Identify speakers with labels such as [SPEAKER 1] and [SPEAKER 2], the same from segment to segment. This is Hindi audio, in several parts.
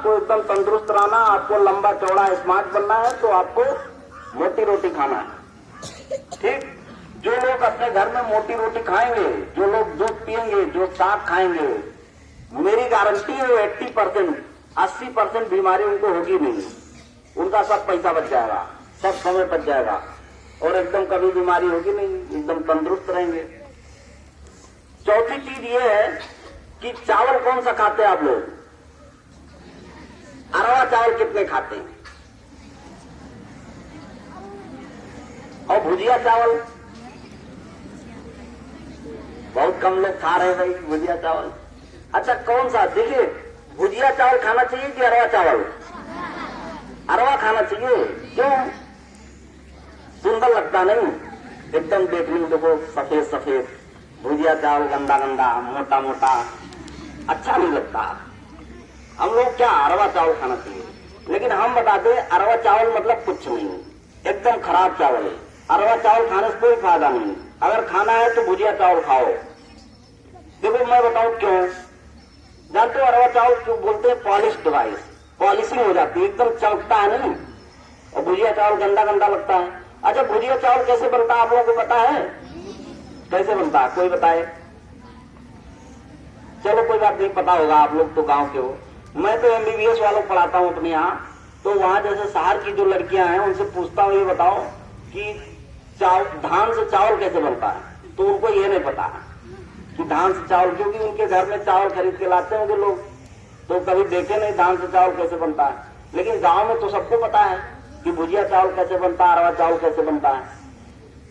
[SPEAKER 1] आपको एकदम तंदुरुस्त रहना, आपको लंबा चौड़ा स्मार्ट बनना है तो आपको मोटी रोटी खाना है। ठीक, जो लोग अपने घर में मोटी रोटी खाएंगे, जो लोग दूध पिएंगे, जो साग खाएंगे, मेरी गारंटी है 80%, 80% बीमारी उनको होगी नहीं। उनका सब पैसा बच जाएगा, सब समय बच जाएगा और एकदम कभी बीमारी होगी नहीं, एकदम तंदुरुस्त रहेंगे। चौथी चीज ये है कि चावल कौन सा खाते हैं आप लोग? अरवा चावल कितने खाते हैं? और भुजिया चावल बहुत कम लोग खा रहे हैं भाई, भुजिया चावल। अच्छा कौन सा? देखिए, भुजिया चावल खाना चाहिए कि अरवा चावल? अरवा खाना चाहिए। क्यों? सुंदर लगता नहीं? एकदम देखने में देखो सफेद सफेद, भुजिया चावल गंदा गंदा, मोटा मोटा, अच्छा नहीं लगता। हम लोग क्या अरवा चावल खाना चाहिए, लेकिन हम बताते हैं अरवा चावल मतलब कुछ नहीं, एकदम खराब चावल है। अरवा चावल खाने से कोई फायदा नहीं। अगर खाना है तो भुजिया चावल खाओ। देखो मैं बताऊं क्यों। जानते हो अरवा चावल क्यों बोलते हैं? पॉलिश डिवाइस, पॉलिशिंग हो जाती है, एकदम चमकता है नहीं, और भुजिया चावल गंदा गंदा लगता है। अच्छा भुजिया चावल कैसे बनता है आप लोगों को पता है? कैसे बनता है कोई बताए? चलो कोई बात नहीं, पता होगा, आप लोग तो गांव के हो। मैं तो MBBS वालों को पढ़ाता हूं अपने यहाँ, तो वहां जैसे शहर की जो लड़कियां हैं उनसे पूछता हूं ये बताओ कि धान से चावल कैसे बनता है, तो उनको ये नहीं पता कि धान से चावल, क्योंकि उनके घर में चावल खरीद के लाते होंगे लोग, तो कभी देखे नहीं धान से चावल कैसे बनता है। लेकिन गांव में तो सबको पता है कि भुजिया चावल कैसे बनता है, अरवा चावल कैसे बनता है।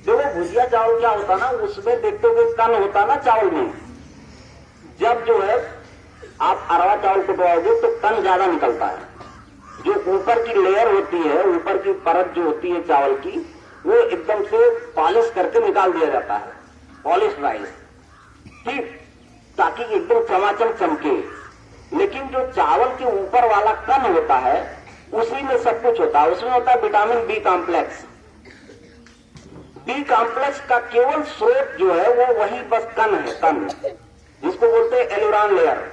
[SPEAKER 1] देखो भुजिया चावल क्या होता है ना, उसमें देखते हुए कण होता है ना चावल में, जब जो है आप अरवा चावल को डुबाओगे तो कण ज्यादा निकलता है। जो ऊपर की लेयर होती है, ऊपर की परत जो होती है चावल की, वो एकदम से पॉलिश करके निकाल दिया जाता है, पॉलिश राइस, ठीक, ताकि एकदम चमाचम चमके। लेकिन जो चावल के ऊपर वाला कण होता है उसी में सब कुछ होता है। उसमें होता है vitamin B complex. B complex का केवल स्रोत जो है वो वही बस कण है, कण, जिसको बोलते हैं एलुरान लेयर।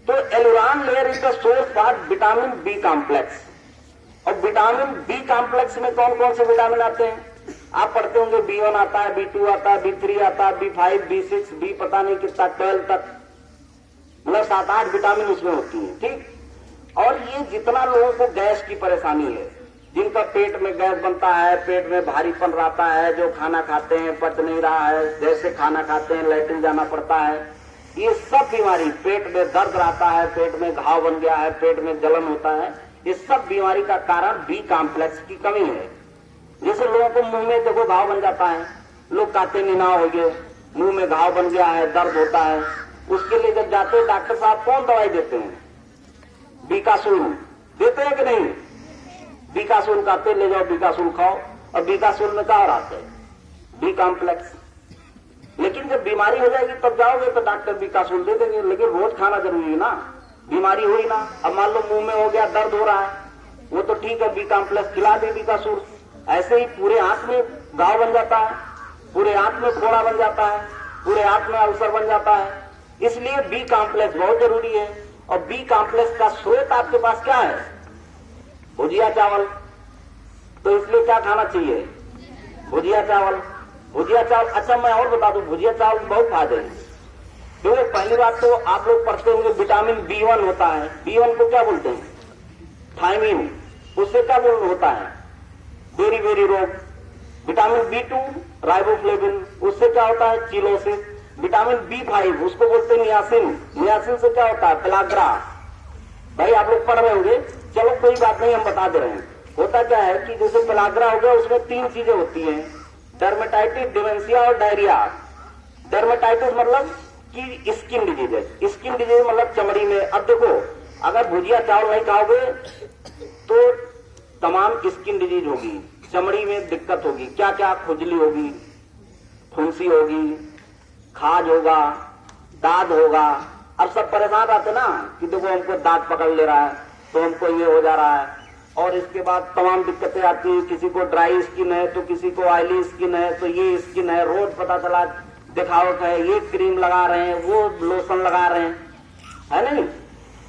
[SPEAKER 1] तो aleurone layer is the source for vitamin B complex. और विटामिन बी कॉम्प्लेक्स में कौन कौन से विटामिन आते हैं? आप पढ़ते होंगे B1 आता है, B2 आता है, B3 आता है, B5, B6, B पता नहीं कितना 12 तक, मतलब 7-8 विटामिन उसमें होती है, ठीक। और ये जितना लोगों को गैस की परेशानी है, जिनका पेट में गैस बनता है, पेट में भारीपन रहता है, जो खाना खाते हैं पच नहीं रहा है, जैसे खाना खाते हैं लैट्रिन जाना पड़ता है, ये सब बीमारी, पेट में दर्द रहता है, पेट में घाव बन गया है, पेट में जलन होता है, इस सब बीमारी का कारण बी कॉम्प्लेक्स की कमी है। जैसे लोगों को मुंह में देखो घाव बन जाता है, लोग कहते नहीं ना हो गए, मुंह में घाव बन गया है, दर्द होता है, उसके लिए जब जाते हैं डॉक्टर साहब कौन दवाई देते हैं? बीकासूल देते हैं कि नहीं? बीकासूल कहते ले जाओ बीकासूल खाओ, और बीकासूल में क्या रहते हैं? B complex. लेकिन जब बीमारी हो जाएगी तब जाओगे तो डॉक्टर बीकासूल दे देंगे, लेकिन रोज खाना जरूरी है ना, बीमारी हुई ना। अब मान लो मुंह में हो गया, दर्द हो रहा है, वो तो ठीक है, बी कॉम्प्लेक्स खिला दे बीकासूल। ऐसे ही पूरे हाथ में घाव बन जाता है, पूरे हाथ में फोड़ा बन जाता है, पूरे हाथ में अल्सर बन जाता है, इसलिए बी कॉम्प्लेक्स बहुत जरूरी है। और बी कॉम्प्लेक्स का स्रोत आपके पास क्या है? भुजिया चावल। तो इसलिए क्या खाना चाहिए? भुजिया चावल। भुजिया चावल, अच्छा मैं और बता दूं, भुजिया चावल बहुत फायदे हैं। तो पहली बात तो आप लोग पढ़ते होंगे विटामिन B1 होता है, B1 को क्या बोलते हैं? थायमीन। उससे क्या बोल होता है? बेरी बेरी रोग। विटामिन B2 राइबोफ्लेविन, उससे क्या होता है? चिलोसिस। विटामिन B5 उसको बोलते हैं नियासिन। नियासिन से क्या होता है? पेलाग्रा। भाई आप लोग पढ़ रहे होंगे, चलो कोई बात नहीं, हम बता दे रहे हैं। होता क्या है कि जैसे पेलाग्रा हो गया, उसमें 3 चीजें होती हैं, डर्मेटाइटिस, डिमेंशिया और डायरिया। डर्मेटाइटिस मतलब कि स्किन डिजीज, स्किन डिजीज मतलब चमड़ी में। अब देखो अगर भुजिया चावल नहीं खाओगे तो तमाम स्किन डिजीज होगी, चमड़ी में दिक्कत होगी, क्या क्या, खुजली होगी, फुंसी होगी, खाज होगा, दाद होगा। अब सब परेशान रहते ना कि देखो हमको दांत पकड़ ले रहा है, तो हमको ये हो जा रहा है, और इसके बाद तमाम दिक्कतें आती है। किसी को ड्राई स्किन है तो किसी को ऑयली स्किन है, तो ये स्किन है, रोज पता चला दिखावट है, ये क्रीम लगा रहे हैं, वो लोशन लगा रहे हैं, है नहीं?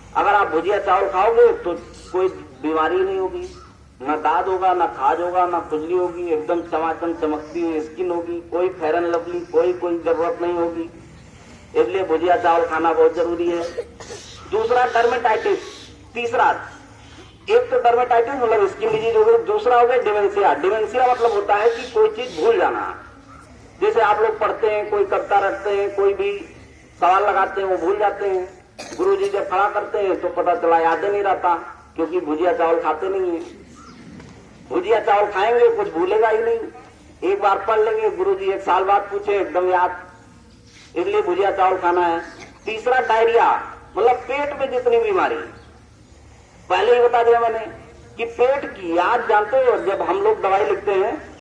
[SPEAKER 1] अगर आप भुजिया चावल खाओगे तो कोई बीमारी नहीं होगी, ना दाद होगा, ना खाज होगा, ना खुजली होगी, एकदम चमाचम चमकती हुई स्किन होगी, कोई फेयर एंड लवली कोई जरूरत नहीं होगी। इसलिए भुजिया चावल खाना बहुत जरूरी है। दूसरा डर्मेटाइटिस, तीसरा, एक तो डर्मेटाइटिस मतलब स्किन डिजीज हो गई, दूसरा हो गया डिमेंशिया। डिमेंशिया मतलब होता है कि कोई चीज भूल जाना। जैसे आप लोग पढ़ते हैं, कोई कविता रखते हैं, कोई भी सवाल लगाते हैं, वो भूल जाते हैं। गुरुजी जब खड़ा करते हैं तो पता चला याद ही नहीं रहता, क्योंकि भुजिया चावल खाते नहीं है। भुजिया चावल खाएंगे कुछ भूलेगा ही नहीं, एक बार पढ़ लेंगे, गुरुजी 1 साल बाद पूछे एकदम याद। इसलिए भुजिया चावल खाना है। तीसरा डायरिया मतलब पेट में जितनी बीमारी, पहले ही बता दिया मैंने कि पेट की, आज जानते हो जब हम लोग दवाई लिखते हैं